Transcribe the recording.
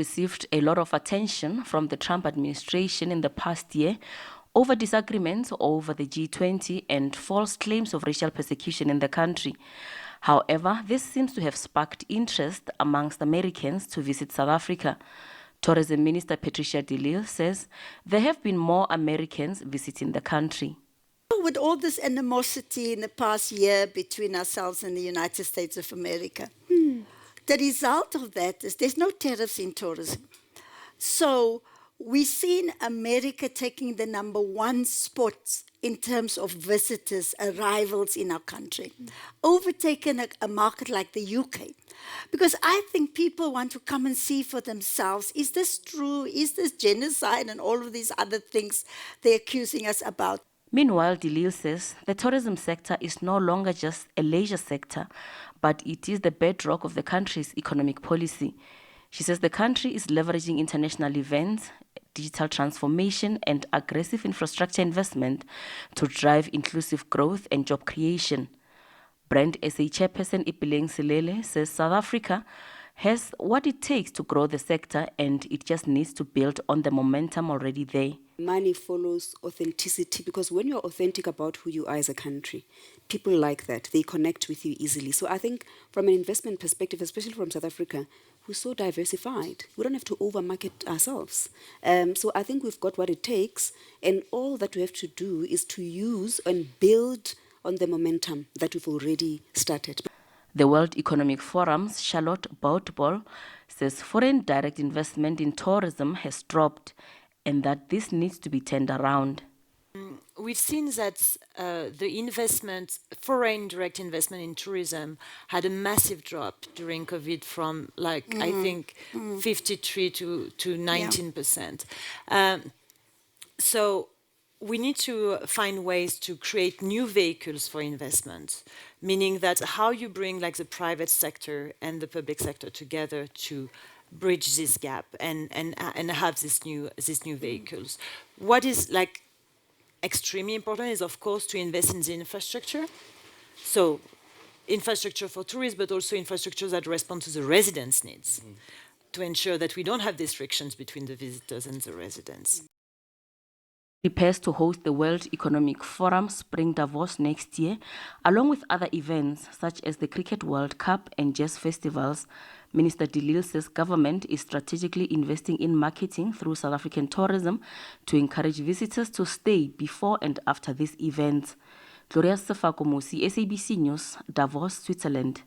received a lot of attention from the Trump administration in the past year over disagreements over the G20 and false claims of racial persecution in the country. However, this seems to have sparked interest amongst Americans to visit South Africa. Tourism Minister Patricia says there have been more Americans visiting the country. With all this animosity in the past year between ourselves and the United States of America, the result of that is there's no tariffs in tourism. So we've seen America taking the #1 spot in terms of visitors, arrivals in our country, overtaken a market like the UK. Because I think people want to come and see for themselves, is this true? Is this genocide? And all of these other things they're accusing us about. Meanwhile, Lille says the tourism sector is no longer just a leisure sector, but it is the bedrock of the country's economic policy. She says the country is leveraging international events, digital transformation, and aggressive infrastructure investment to drive inclusive growth and job creation. Brand SA chairperson Ipileng Silele says South Africa has what it takes to grow the sector, and it just needs to build on the momentum already there. Money follows authenticity, because when you're authentic about who you are as a country, people like that. They connect with you easily. So I think from an investment perspective, especially from South Africa, we're so diversified. We don't have to overmarket ourselves. So I think we've got what it takes, and all that we have to do is to use and build on the momentum that we've already started. The World Economic Forum's Charlotte Boutbol says foreign direct investment in tourism has dropped and that this needs to be turned around. We've seen that foreign direct investment in tourism had a massive drop during COVID from I think 53 to 19%. So we need to find ways to create new vehicles for investment, meaning that how you bring the private sector and the public sector together to bridge this gap and have these new vehicles. What is extremely important is, of course, to invest in the infrastructure. So infrastructure for tourists, but also infrastructure that respond to the residents' needs, to ensure that we don't have these frictions between the visitors and the residents. Prepares to host the World Economic Forum Spring Davos next year, along with other events such as the Cricket World Cup and jazz festivals. Minister Lille says government is strategically investing in marketing through South African tourism to encourage visitors to stay before and after these events. Gloria Sefakomosi, SABC News, Davos, Switzerland.